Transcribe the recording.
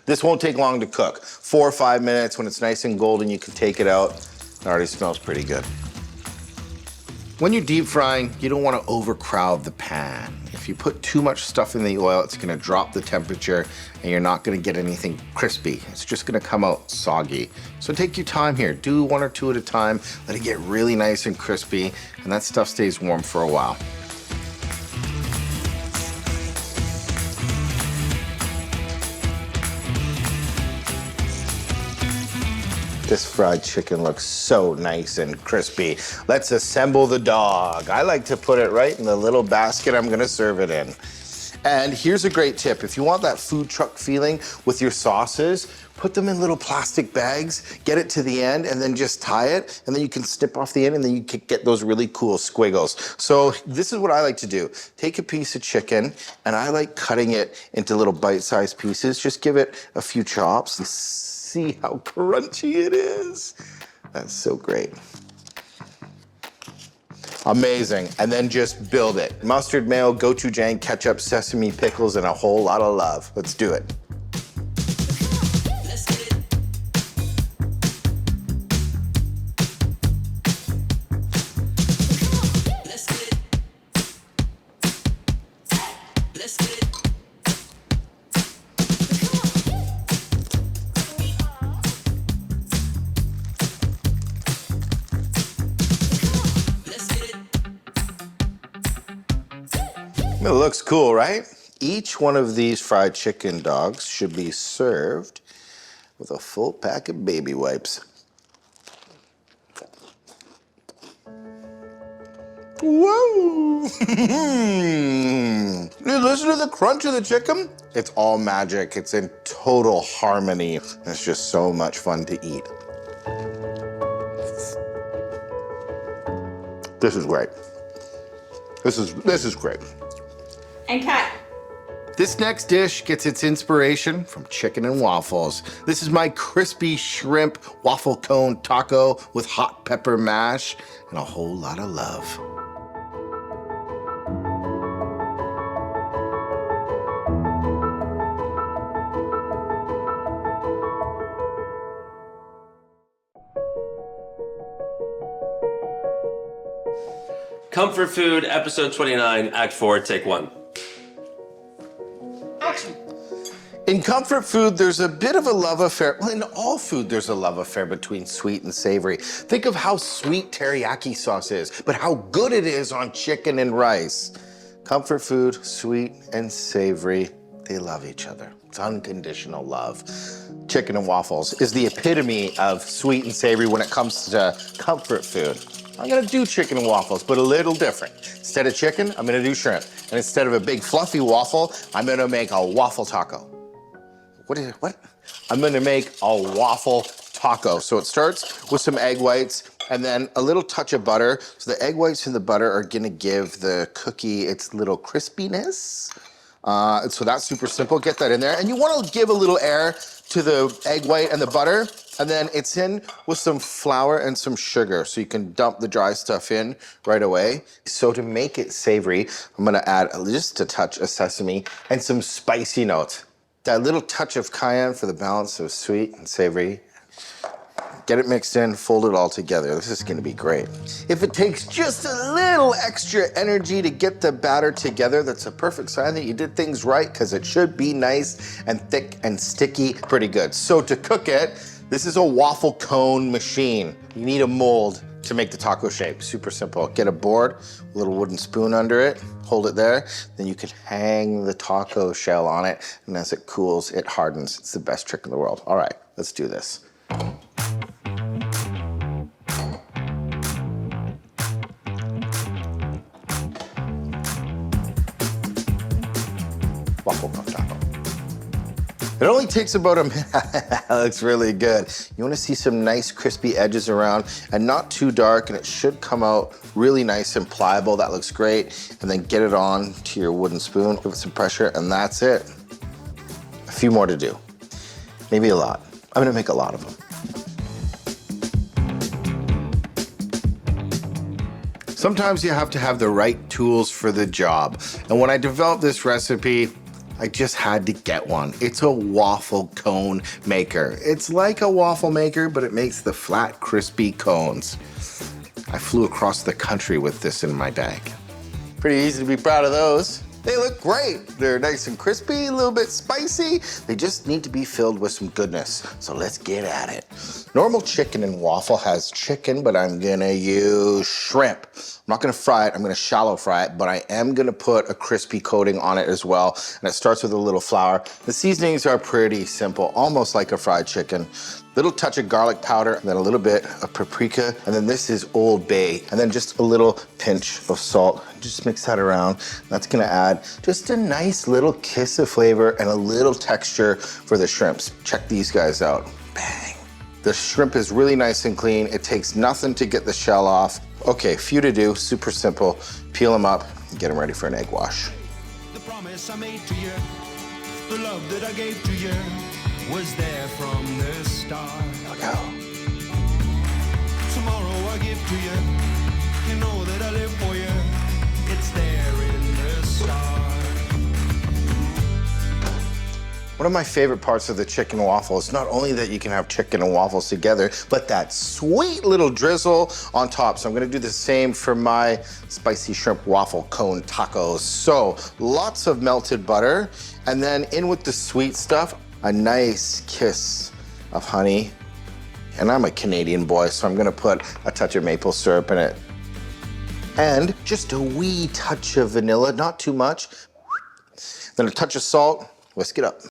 This won't take long to cook. 4 or 5 minutes. When it's nice and golden, you can take it out. It already smells pretty good. When you're deep frying, you don't want to overcrowd the pan. If you put too much stuff in the oil, it's going to drop the temperature and you're not going to get anything crispy. It's just going to come out soggy. So take your time here. Do 1 or 2 at a time. Let it get really nice and crispy, and that stuff stays warm for a while. This fried chicken looks so nice and crispy. Let's assemble the dog. I like to put it right in the little basket I'm gonna serve it in. And here's a great tip. If you want that food truck feeling with your sauces, put them in little plastic bags, get it to the end, and then just tie it, and then you can snip off the end, and then you can get those really cool squiggles. So this is what I like to do. Take a piece of chicken, and I like cutting it into little bite-sized pieces. Just give it a few chops and see how crunchy it is. That's so great. Amazing. And then just build it. Mustard, mayo, gochujang, ketchup, sesame, pickles, and a whole lot of love. Let's do it. It looks cool, right? Each one of these fried chicken dogs should be served with a full pack of baby wipes. Whoa! You listen to the crunch of the chicken? It's all magic. It's in total harmony. It's just so much fun to eat. This is great. This is great. And cut. This next dish gets its inspiration from chicken and waffles. This is my crispy shrimp waffle cone taco with hot pepper mash and a whole lot of love. Comfort Food, episode 29, act 4, take 1. Action. In comfort food, there's a bit of a love affair. Well, in all food, there's a love affair between sweet and savory. Think of how sweet teriyaki sauce is, but how good it is on chicken and rice. Comfort food, sweet and savory, they love each other. It's unconditional love. Chicken and waffles is the epitome of sweet and savory when it comes to comfort food. I'm gonna do chicken and waffles, but a little different. Instead of chicken, I'm gonna do shrimp. And instead of a big fluffy waffle, I'm gonna make a waffle taco. What? I'm gonna make a waffle taco. So it starts with some egg whites and then a little touch of butter. So the egg whites and the butter are gonna give the cookie its little crispiness. So that's super simple, get that in there. And you wanna give a little air to the egg white and the butter, and then it's in with some flour and some sugar, so you can dump the dry stuff in right away. So to make it savory, I'm gonna add just a touch of sesame and some spicy notes. That little touch of cayenne for the balance of sweet and savory. Get it mixed in, fold it all together. This is gonna be great. If it takes just a little extra energy to get the batter together, that's a perfect sign that you did things right, because it should be nice and thick and sticky, pretty good. So to cook it, this is a waffle cone machine. You need a mold to make the taco shape, super simple. Get a board, a little wooden spoon under it, hold it there, then you can hang the taco shell on it, and as it cools, it hardens. It's the best trick in the world. All right, let's do this. Waffle cone taco. It only takes about a minute. That looks really good. You wanna see some nice crispy edges around and not too dark, and it should come out really nice and pliable. That looks great. And then get it on to your wooden spoon, give it some pressure, and that's it. A few more to do. Maybe a lot. I'm gonna make a lot of them. Sometimes you have to have the right tools for the job. And when I developed this recipe, I just had to get one. It's a waffle cone maker. It's like a waffle maker, but it makes the flat, crispy cones. I flew across the country with this in my bag. Pretty easy to be proud of those. They look great. They're nice and crispy, a little bit spicy. They just need to be filled with some goodness. So let's get at it. Normal chicken and waffle has chicken, but I'm gonna use shrimp. I'm not gonna fry it, I'm gonna shallow fry it, but I am gonna put a crispy coating on it as well. And it starts with a little flour. The seasonings are pretty simple, almost like a fried chicken. Little touch of garlic powder, and then a little bit of paprika, and then this is Old Bay, and then just a little pinch of salt. Just mix that around. That's gonna add just a nice little kiss of flavor and a little texture for the shrimps. Check these guys out. Bang. The shrimp is really nice and clean. It takes nothing to get the shell off. Okay, few to do, super simple. Peel them up and get them ready for an egg wash. The promise I made to you, the love that I gave to you, was there from the start. Look out. Tomorrow I give to you, you know that I live for you, it's there in the start. One of my favorite parts of the chicken waffle is not only that you can have chicken and waffles together, but that sweet little drizzle on top. So I'm gonna do the same for my spicy shrimp waffle cone tacos. So lots of melted butter, and then in with the sweet stuff, a nice kiss of honey. And I'm a Canadian boy, so I'm gonna put a touch of maple syrup in it. And just a wee touch of vanilla, not too much. Then a touch of salt, whisk it up.